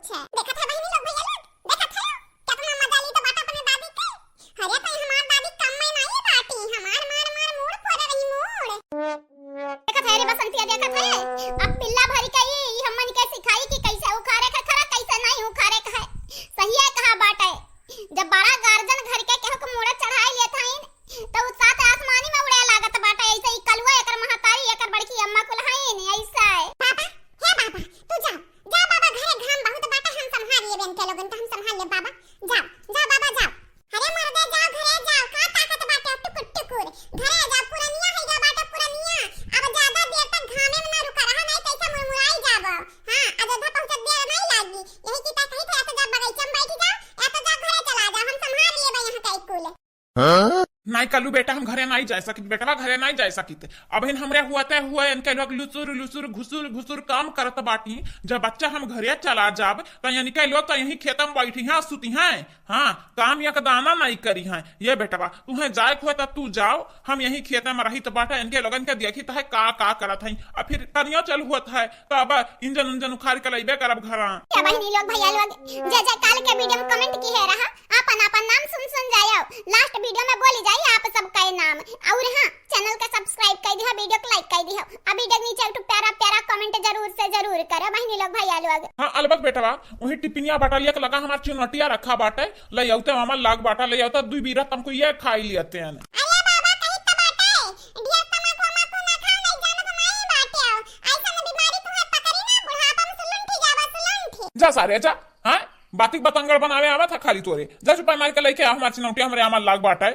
कुछ है। देखा था बहनी लोग भैया लोग, देखा था कितना मजा ली तो बाटा अपने दादी के। अरे तो हमार दादी कम में नहीं बाटी, हमार मार मार मूड फोड़ रही मूड। देखा था रे बसंतिया, देखा था अब पिल्ला भरी का ये हमन के सिखाई कि कैसे उखाड़े का खरा कैसे नहीं उखाड़े का है। सही है कहा बाटा है। जब बड़ा गार्जन घर के केहू को मोड़ा चढ़ाई लेत हईन तो साथ आसमानी में उड़े लागत बाटा। ऐसे ही कलवा एकर महतारी एकर बड़की अम्मा कुल हईन ऐसा है। बाबा हे बाबा तू जा जा बाबा घरे घाम बहुत बाटा, हम संभाल लिए बेन के लोगन तो हम संभाल ले बाबा। जा जा बाबा जा। अरे मर्दे जाओ घरे जाओ, का ताकत बाटे टुकुर टुकुर घरे जा। पुरनिया है जा बाटा पुरनिया, अब ज्यादा देर तक घामे में ना रुका रहा नहीं कैसे मुरमुराई जाबो। हां अयोध्या पहुंचत देर नहीं लागी, यही की ता कही थे तो जा बगीचा में बैठ जा, या तो जा घरे चला जा, हम संभाल लिए बे यहां कई कुल। हाँ? नहीं कलू बेटा हम घरे नहीं जा सकित, बेटवा घरे नहीं जा सकित। अब इन हमरे हुआते हुए इनके लोग लुसुर लुसुर घुसुर घुसुर काम करत बाटी। जब बच्चा हम घरे चला जाब तो इनके लोग तो यही खेत में बैठी हैं सुती हैं। हाँ काम एक दाना नहीं करी हैं। ये बेटवा तुम्हें जाए हुआ तो तू जाओ, हम यही खेत में रही तो बाटा इनके लोगन के देखी तो है का करत है। अब फिर कनियो चल हुआ है तो अब इंजन उंजन उखाड़ के लइबे करब घरा। क्या बहनी लोग भैया लोग जय जय काल के वीडियो में कमेंट की है रहा अपन अपन नाम सुन जाओ, लास्ट वीडियो में बोली जाए आप सबका नाम। और हां चैनल का सब्सक्राइब कर दिया, वीडियो को लाइक कर दिया। अभी वीडियो नीचे एक प्यारा प्यारा कमेंट जरूर से जरूर करे बहनी लोग भैया लोग। हां अलबत बेटवा वही टिपिनिया बाटालिया के लगा हमार चुनटिया रखा बाटे, ले आउते मामा लाग बाटा ले आउता दुई बीरा तुमको ये खाई लेते हैं। अरे बाबा कहीं तो बाटे ढेर तमाकू माकू ना खाओ, नहीं जानो तो नहीं बाटे हो ऐसा में बीमारी तुम्हें पकड़ी ना, बुढ़ापा में सुलंठी जावा सुलंठी। जा सारे जा। हां बातिक बतंगड़ बनावे आवा था खाली तोरे। जा चुपा मार के लेके आ हमार चुनटिया हमरे आमा लाग बाटा है।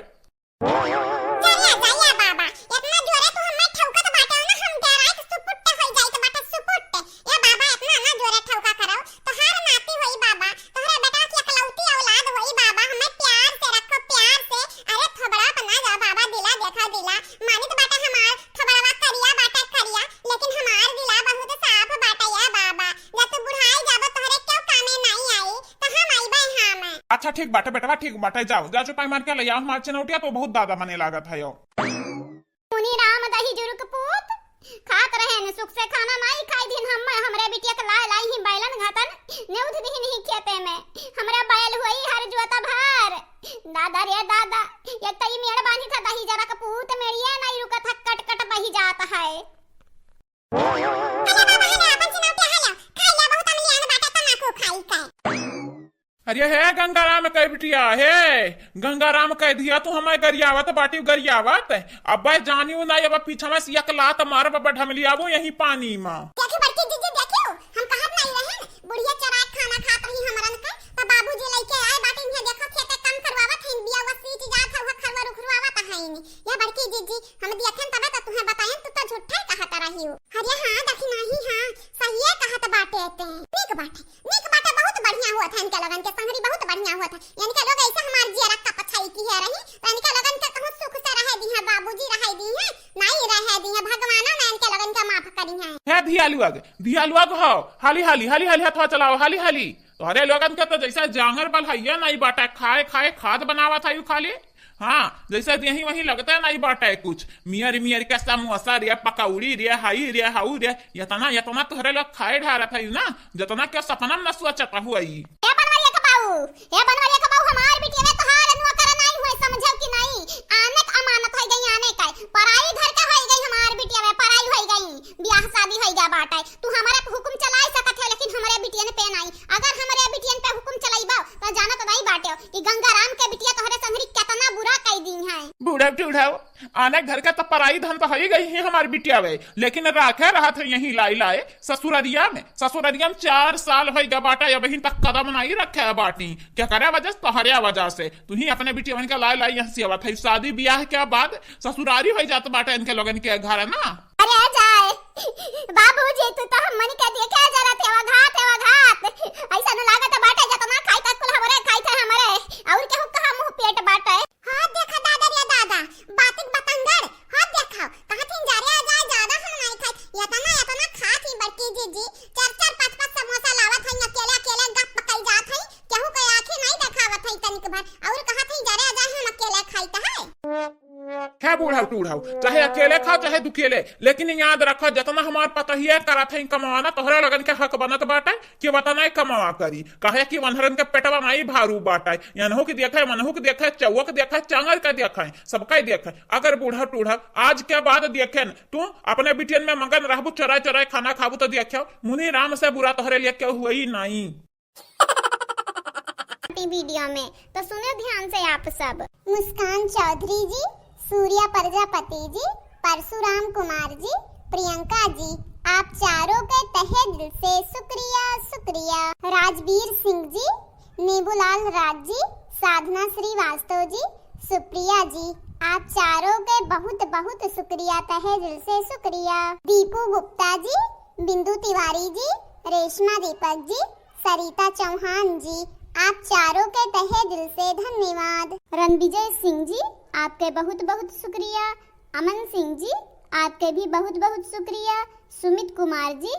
जाया जाया बाबा इतना जोरे तू हमें ठौकत बाटे ना, हम डराए तो सुपुट्टे हो जाई तो बाटे सुपुट्टे। या बाबा इतना ना जोरे ठौका कराओ तो हर नाती होई बाबा, तोहरे बेटा की इकलौती औलाद होई बाबा, हमें प्यार से रखो प्यार से। अरे थोबड़ा बना जा बाबा, दिला देखा दिला मानी तो बाटा हमार थोबड़वा करिया बाटा करिया, लेकिन हमार दिला बहुत साफ बाटा। या बाबा जब तू बुढ़ाई जाबो तोहरे क्यों कामे नहीं आई तो हम आईबे हम। अच्छा ठीक बाटे बेटवा ठीक बाटे, जाओ जा चुपा मार के ले आओ हमार चुनटिया तो बहुत दादा बने लागत है। यो मुनि राम दही जुरुक पूत खात रहे न सुख से खाना नहीं खाई दिन हम हमरे बिटिया के लाई ही बैलन घातन नेउध भी नहीं खेते में हमरा बैल हुई हर जोता भर। दादा रे दादा एक तई मेड़ बांधी था दही जरा का पूत मेड़िए नहीं रुका था कट कट बही जाता है। अरे बाबा हले अपन चिनौटिया हले खाई ले बहुत अमलियान बाटा तमाकू खाई के। अरे हे गंगाराम कह बिटिया हे गंगाराम कह दिया तू हमें गरियावत बाटी गरियावत। अब जानियो ना अब पीछा में सिया लात मार बब्बा ढमलियाबो यही पानी में। देखी बड़की जीजी देखियो हम कहत नहीं रहे बुढ़िया चराय खाना खात रही हमरन का तो बाबूजी लेके आए बाटे इन्हें देखो खेते कम करवावत है बिया वसीच जात है खरवा रुखरवावत है नी। या बड़की जीजी हम देखन तब तो तुम्हें बताएं तू तो झूठा कहत रही हो। अरे हां देखी नहीं हां सही है कहत बाटे ते नीक बाटे बहुत बढ़िया हुआ था इनके लगन के संगरी बहुत बढ़िया हुआ था। यानी के लोग ऐसा हमार जिया रखा पछाई की है रही तो इनके लगन के कहूं सुख से रहे दी है बाबूजी रहे दी है नहीं रहे दी है भगवाना ने इनके लगन का माफ करी है। हे धियालुआ हो हाली हाली हाली हाली हाथ चलाओ हाली हाली। तोहरे लोगन के तो जैसे जांगर बल है नहीं बाटा खाए खाए खाद बनावा था यू खाली। हाँ जैसे यही वही लगता है नहीं बाटा है कुछ मियर के समोसा रे पकौड़ी रे हाई रे हाउ रे यतना तोहरे लोग खाए ढारा था ना जितना क्या सपना में सोचता हुआ ही। हे बनवारिया का बाऊ हमार बिटिया में तो हाल अनुआ कर नहीं हुए समझो कि नहीं आने का अमानत है गई आने का पराई घर का हो गई हमार बिटिया में पराई हो गई ब्याह शादी हो जा बाटा। तू हमारे पे हुक्म चलाई सकत है लेकिन हमारे बिटिया ने पे नहीं। अगर हमारे बिटिया पे हुक्म चलाईबा तो जाना तो नहीं बाटे कि गंगाराम के बिटिया तोहरे संगरी कितना बुरा कई दी है। बूढ़ा टूढ़ाओ आने घर का तो पराई धन तो ही गई है हमारी बिटिया वे, लेकिन राखे रहा था यही लाए ससुररिया में 4 साल हो गया बाटा या बहन तक कदम नहीं रखे है बाटी। क्या करे वजह तोहरे वजह से तू ही अपने बिटिया बहन का लाई यहाँ सेवा था। शादी ब्याह के बाद ससुरारी हो जाता बाटा इनके लोगन के घर है ना। अरे जाए बाबूजी तू तो हम मन के देखे जरा तेवा घात ऐसा न लागत बाटा जितना खाई तक कुल हमरे खाई थे हमरे और केहू कहां मुंह पेट बाटा। हां देखा दादा रे दादा बातिक बतंगड़ हां देखा कहां थिन जा रे जा ज्यादा हम नहीं खाई यतना खाती बड़की जीजी 4 5 समोसा लावत है अकेले गप पकाई जात है केहू के आंखें नहीं देखावत है तनिक भर और कहां थिन जा रे जा हम अकेले खाई त है। है बूढ़ा टूढ़ाऊ, चाहे अकेले खाओ चाहे दुकेले, लेकिन याद रखो जितना हमार पता ही है करा था कमाना तोहरा लगन के हक बनत बाटे कि बता नहीं कमावा करी, कहे कि वनहरन के पेटवा नहीं भारू बाटे, यनहु के देखे मनहु के देखे चौवा के देखे चांगर के देखे सबका देखे। अगर बूढ़ा टूढ़ा आज के बाद देखे तू अपने बिटियन में मगन रहबू चराय चराय खाना खाबू तो देखो मुनि राम से बुरा तोहरे लिए क्या हुआ ही नहीं। वीडियो में तो सुने ध्यान से आप सब। मुस्कान चौधरी जी, सूर्या प्रजापति जी, परशुराम कुमार जी, प्रियंका जी, आप चारों के तहे दिल से शुक्रिया शुक्रिया। राजवीर सिंह जी, नेबुलाल राज जी, साधना श्रीवास्तव जी, सुप्रिया जी, आप चारों के बहुत बहुत शुक्रिया, तहे दिल से शुक्रिया। दीपू गुप्ता जी, बिंदु तिवारी जी, रेशमा दीपक जी, सरिता चौहान जी, आप चारों के तहे दिल से धन्यवाद। रणविजय सिंह जी, आपके बहुत बहुत शुक्रिया। अमन सिंह जी, आपके भी बहुत बहुत शुक्रिया। सुमित कुमार जी,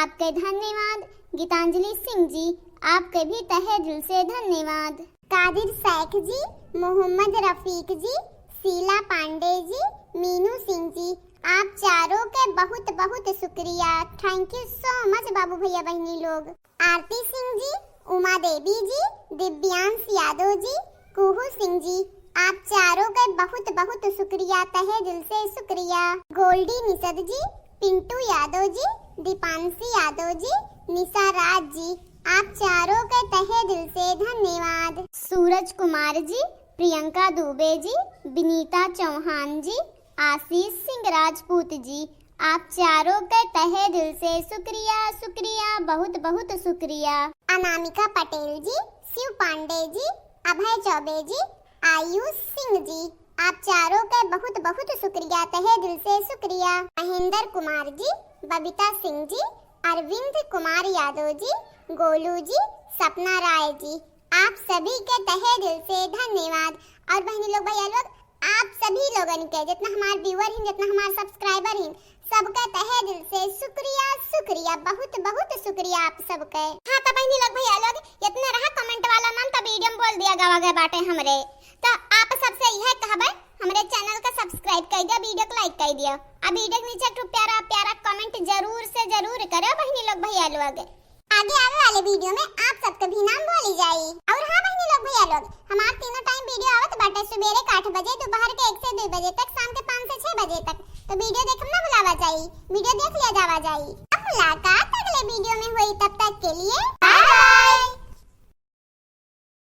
आपके धन्यवाद। गीतांजलि सिंह जी, आपके भी तहे दिल से धन्यवाद। कादिर शेख जी, मोहम्मद रफीक जी, शीला पांडे जी, मीनू सिंह जी, आप चारों के बहुत बहुत शुक्रिया। थैंक यू सो मच बाबू भैया बहनी लोग। आरती सिंह जी, उमा देवी जी, दिव्यांश यादव जी, कुहू सिंह जी, आप चारों के बहुत बहुत शुक्रिया, तहे दिल से शुक्रिया। गोल्डी निषद जी, पिंटू यादव जी, दीपांशी यादव जी, निशा राज जी, आप चारों के तहे दिल से धन्यवाद। सूरज कुमार जी, प्रियंका दुबे जी, विनीता चौहान जी, आशीष सिंह राजपूत जी, आप चारों के तहे दिल से शुक्रिया शुक्रिया, बहुत बहुत शुक्रिया। अनामिका पटेल जी, शिव पांडे जी, अभय चौबे जी, आयुष सिंह जी, आप चारों के बहुत बहुत शुक्रिया, तहे दिल से शुक्रिया। महेंद्र कुमार जी, बबीता सिंह जी, अरविंद कुमार यादव जी, गोलू जी, सपना राय जी, आप सभी के तहे दिल से धन्यवाद। और बहनी लोग भैया लोग, आप सभी लोगन के जितना हमारे व्यूअर हैं, जितना हमारे सब्सक्राइबर हैं, सबका तहे दिल से शुक्रिया शुक्रिया, बहुत बहुत शुक्रिया आप सबके। हाँ तो बहनी लोग भैया लोग, इतना रहा कमेंट वाला नाम तो वीडियो में बोल दिया गवा गए बाटे हमरे। तो आप सबसे यह कहबे हमारे चैनल को सब्सक्राइब कर दिया, वीडियो को लाइक कर दिया, अब वीडियो के नीचे एक प्यारा प्यारा कमेंट जरूर से जरूर करो बहनी लोग भैया लोग। आगे आने वाले वीडियो में आप सबका भी नाम बोली जाए। और हाँ बहनी लोग भैया लोग, हमारे तीनों टाइम वीडियो आवत बाटे, सुबेरे 8 बजे, दोपहर के 1 से 2 बजे तक, शाम के 5 से 6 बजे तक। तो वीडियो देखना ना भुलावा जाए, वीडियो देख लिया जावा जाए। अब मुलाकात अगले वीडियो में हुई, तब तक के लिए